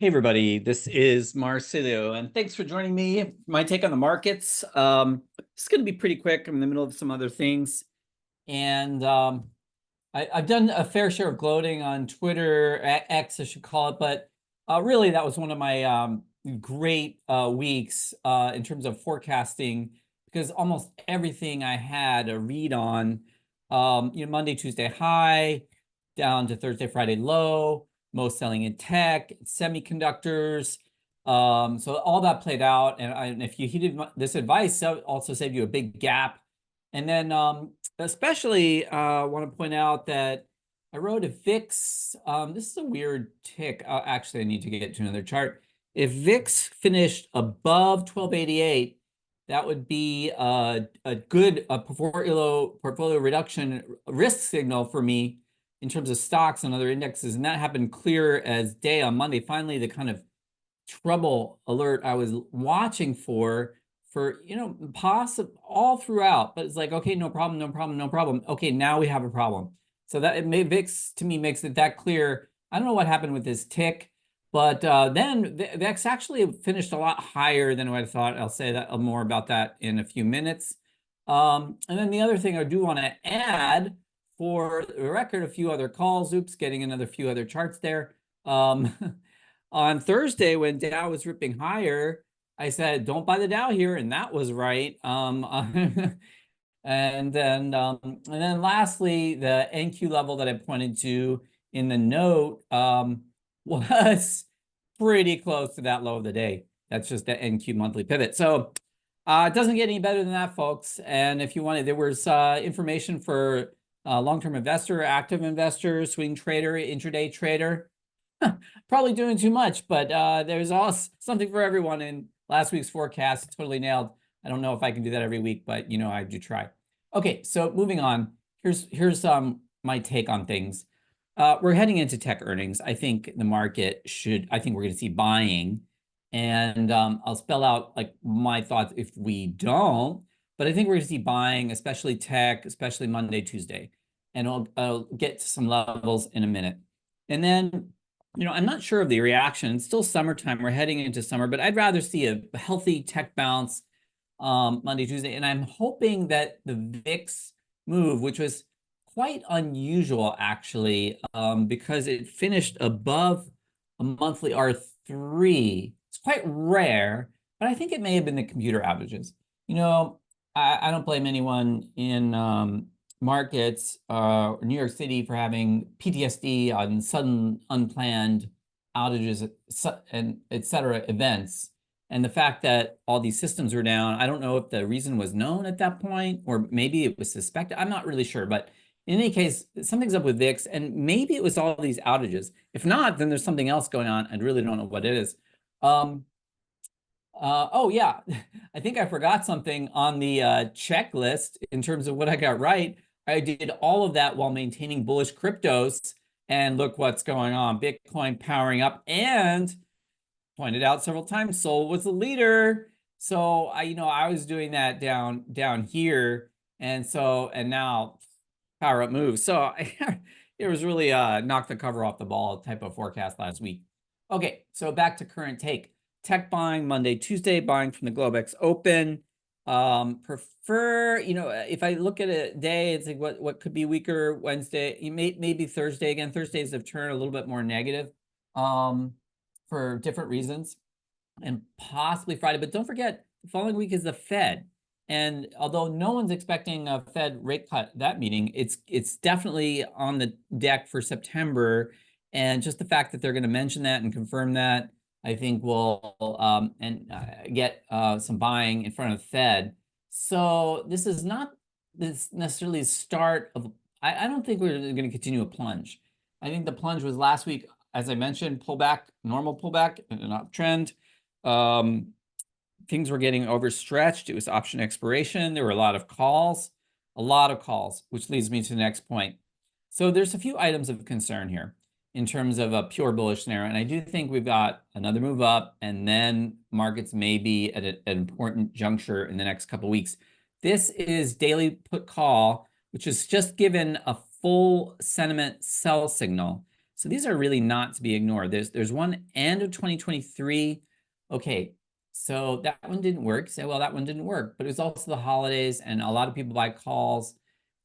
Hey everybody, this is Marsilio, and thanks for joining me. My take on the markets. It's going to be pretty quick. I'm in the middle of some other things, and I've done a fair share of gloating on Twitter, X, I should call it, but really that was one of my great weeks in terms of forecasting because almost everything I had a read on, Monday, Tuesday high, down to Thursday, Friday low, most selling in tech, semiconductors. So all that played out, and if you heeded this advice, that also saved you a big gap. And then especially want to point out that I wrote a VIX. This is a weird tick. Actually, I need to get to another chart. If VIX finished above 1288, that would be a good portfolio reduction risk signal for me in terms of stocks and other indexes. And that happened clear as day on Monday. Finally, the kind of trouble alert I was watching for possible all throughout, but it's like, okay, no problem, no problem, no problem. Okay, now we have a problem. So that VIX to me makes it that clear. I don't know what happened with this tick, but then VIX actually finished a lot higher than what I thought. I'll say that more about that in a few minutes. And then the other thing I do want to add for the record, a few other calls. Oops, getting another few other charts there. On Thursday, when Dow was ripping higher, I said, don't buy the Dow here, and that was right. And then lastly, the NQ level that I pointed to in the note was pretty close to that low of the day. That's just the NQ monthly pivot. So it doesn't get any better than that, folks. And if you wanted, there was information for long-term investor, active investor, swing trader, intraday trader. Probably doing too much, but there's also something for everyone in last week's forecast. Totally nailed. I don't know if I can do that every week, but I do try. Okay, so moving on. Here's my take on things. We're heading into tech earnings. I think the market I think we're going to see buying, and I'll spell out like my thoughts if we don't. But I think we're going to see buying, especially tech, especially Monday, Tuesday, and I'll get to some levels in a minute. And then I'm not sure of the reaction. It's still summertime. We're heading into summer, but I'd rather see a healthy tech bounce Monday, Tuesday. And I'm hoping that the VIX move, which was quite unusual, actually, because it finished above a monthly R3. It's quite rare, but I think it may have been the computer outages. I don't blame anyone in markets, New York City for having PTSD on sudden unplanned outages and et cetera events. And the fact that all these systems were down, I don't know if the reason was known at that point, or maybe it was suspected. I'm not really sure, but in any case, something's up with VIX, and maybe it was all these outages. If not, then there's something else going on. I really don't know what it is. Oh yeah, I think I forgot something on the checklist in terms of what I got right. I did all of that while maintaining bullish cryptos, and look what's going on. Bitcoin powering up, and pointed out several times, Sol was the leader. So I was doing that down here, and now power up moves. So it was really knock the cover off the ball type of forecast last week. Okay, so back to current take. Tech buying Monday, Tuesday, buying from the Globex Open. Prefer, if I look at a day, it's like what could be weaker. Wednesday, maybe Thursday. Again, Thursdays have turned a little bit more negative for different reasons, and possibly Friday. But don't forget, the following week is the Fed. And although no one's expecting a Fed rate cut that meeting, it's definitely on the deck for September. And just the fact that they're going to mention that and confirm that, I think will get some buying in front of Fed. So this is not necessarily the start of. I don't think we're going to continue a plunge. I think the plunge was last week, as I mentioned, pullback, normal pullback, an uptrend. Things were getting overstretched. It was option expiration. There were a lot of calls, which leads me to the next point. So there's a few items of concern here in terms of a pure bullish scenario. And I do think we've got another move up, and then markets may be at an important juncture in the next couple of weeks. This is daily put call, which is just given a full sentiment sell signal. So these are really not to be ignored. There's one end of 2023. Okay, so that one didn't work. Say, well, that one didn't work, but it was also the holidays and a lot of people buy calls.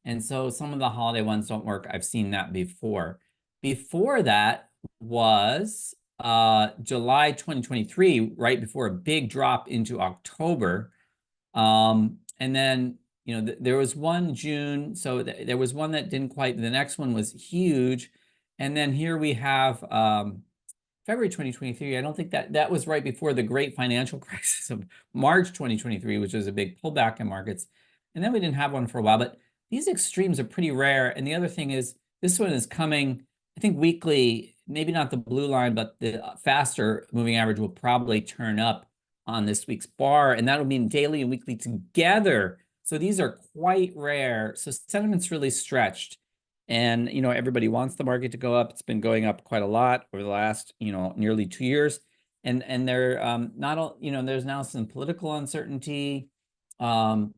And so some of the holiday ones don't work. I've seen that before. Before that was July 2023, right before a big drop into October. And then, there was one June, so there was one that didn't quite, the next one was huge. And then here we have February 2023. I don't think that was right before the great financial crisis of March 2023, which was a big pullback in markets. And then we didn't have one for a while, but these extremes are pretty rare. And the other thing is, this one is coming, I think weekly, maybe not the blue line, but the faster moving average will probably turn up on this week's bar, and that'll mean daily and weekly together. So these are quite rare. So sentiment's really stretched. And, everybody wants the market to go up. It's been going up quite a lot over the last, nearly 2 years. And there, not all, there's now some political uncertainty, and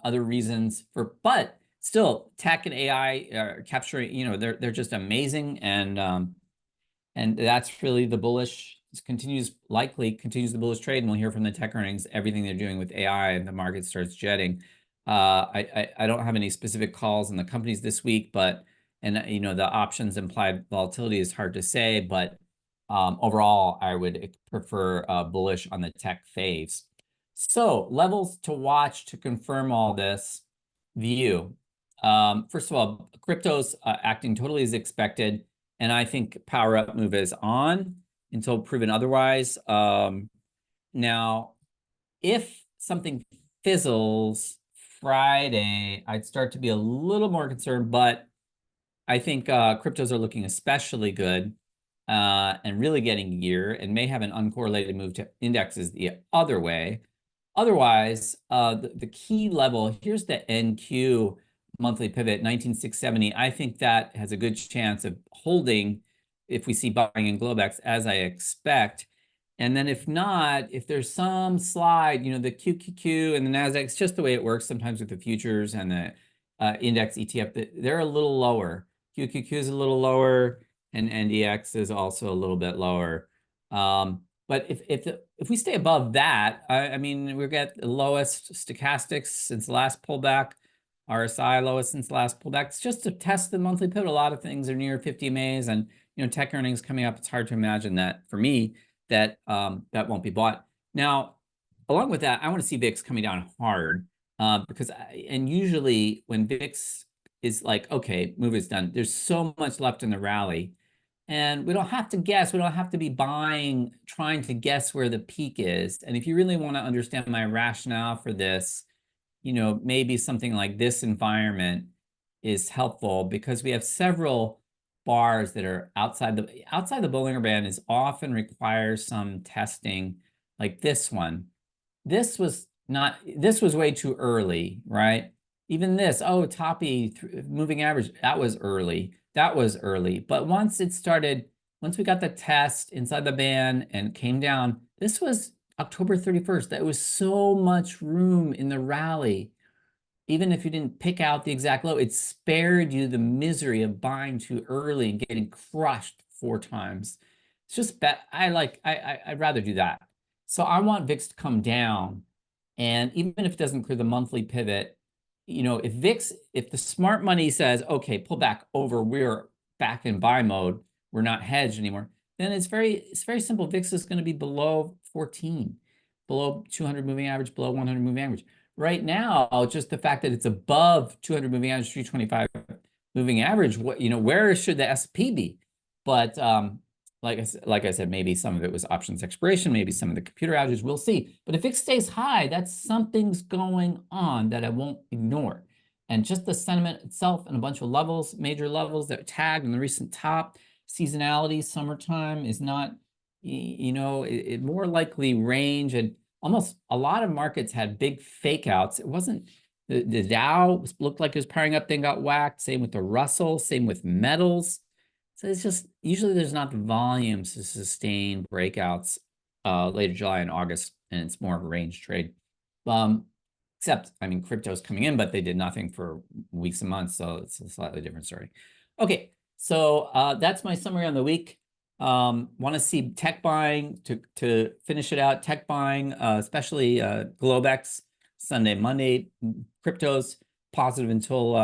other reasons but still tech and AI are capturing, they're just amazing. And that's really the bullish, likely continues the bullish trade. And we'll hear from the tech earnings, everything they're doing with AI, and the market starts jetting. I don't have any specific calls on the companies this week, but, the options implied volatility is hard to say, but overall, I would prefer bullish on the tech faves. So levels to watch to confirm all this view. First of all, crypto's acting totally as expected. And I think power up move is on until proven otherwise. Now, if something fizzles Friday, I'd start to be a little more concerned, but I think cryptos are looking especially good and really getting gear, and may have an uncorrelated move to indexes the other way. Otherwise, the key level, here's the NQ monthly pivot, 19,670. I think that has a good chance of holding if we see buying in Globex, as I expect. And then if not, if there's some slide, the QQQ and the NASDAQ, it's just the way it works sometimes with the futures and the index ETF, they're a little lower. QQQ is a little lower, and NDX is also a little bit lower. But if we stay above that, I mean, we've got the lowest stochastics since the last pullback, RSI lowest since the last pullback. It's just to test the monthly pivot. A lot of things are near 50 MAs, and tech earnings coming up. It's hard to imagine that for me that that won't be bought. Now, along with that, I want to see VIX coming down hard because and usually when VIX is like, okay, move is done, there's so much left in the rally. And we don't have to guess. We don't have to be buying, trying to guess where the peak is. And if you really want to understand my rationale for this, maybe something like this environment is helpful, because we have several bars that are outside the Bollinger Band is often requires some testing, like this one. This was way too early, right? Even this, toppy moving average, that was early. But once we got the test inside the band and came down, this was October 31st. There was so much room in the rally. Even if you didn't pick out the exact low, it spared you the misery of buying too early and getting crushed 4 times. It's just bad. I'd rather do that. So I want VIX to come down. And even if it doesn't clear the monthly pivot, if the smart money says, okay, pull back over, we're back in buy mode, we're not hedged anymore, then it's very simple. VIX is going to be below 14, below 200 moving average, below 100 moving average. Right now, just the fact that it's above 200 moving average, 325 moving average, where should the SP be? But like I said, maybe some of it was options expiration, maybe some of the computer outages, we'll see. But if it stays high, that's something's going on that I won't ignore. And just the sentiment itself and a bunch of levels, major levels that are tagged in the recent top, seasonality, summertime is not, it more likely range, and almost a lot of markets had big fake outs. It wasn't, the Dow looked like it was powering up, then got whacked. Same with the Russell, same with metals. So it's just, usually there's not the volumes to sustain breakouts later July and August, and it's more of a range trade. Except, I mean, crypto's coming in, but they did nothing for weeks and months, so it's a slightly different story. Okay, So that's my summary on the week. Want to see tech buying to finish it out. Tech buying, especially Globex, Sunday, Monday, cryptos positive until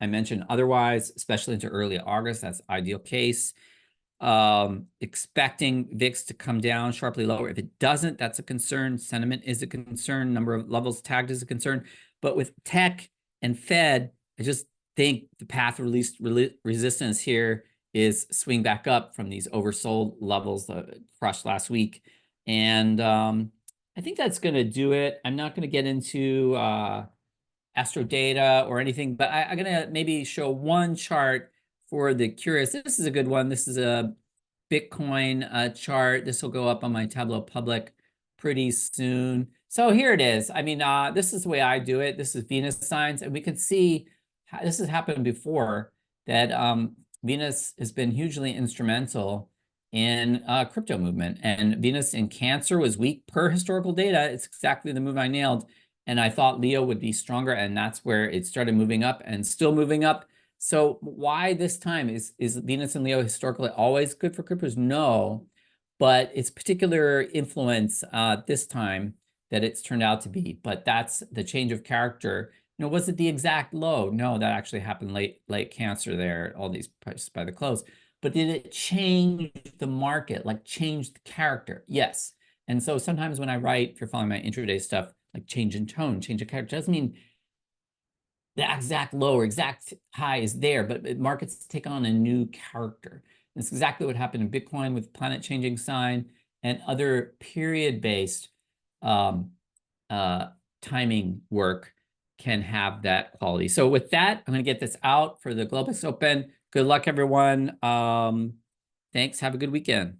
I mentioned otherwise, especially into early August. That's ideal case. Expecting VIX to come down sharply lower. If it doesn't, that's a concern. Sentiment is a concern. Number of levels tagged is a concern. But with tech and Fed, I just think the path of least resistance here is swing back up from these oversold levels crushed last week. And I think that's going to do it. I'm not going to get into Astro data or anything, but I'm going to maybe show one chart for the curious. This is a good one. This is a Bitcoin chart. This will go up on my Tableau Public pretty soon. So here it is. I mean, this is the way I do it. This is Venus signs, and we can see this has happened before that Venus has been hugely instrumental in crypto movement. And Venus in Cancer was weak per historical data. It's exactly the move I nailed. And I thought Leo would be stronger, and that's where it started moving up and still moving up. So why this time? Is Venus and Leo historically always good for cryptos? No, but it's particular influence this time that it's turned out to be. But that's the change of character. You know, was it the exact low? No, that actually happened late Cancer there, all these prices by the close. But did it change the market, like change the character? Yes. And so sometimes when I write, if you're following my intraday stuff, like change in tone, change of character, doesn't mean the exact low or exact high is there, but markets take on a new character. And it's exactly what happened in Bitcoin with planet changing sign and other period-based timing work can have that quality. So with that, I'm going to get this out for the Globex Open. Good luck, everyone. Thanks. Have a good weekend.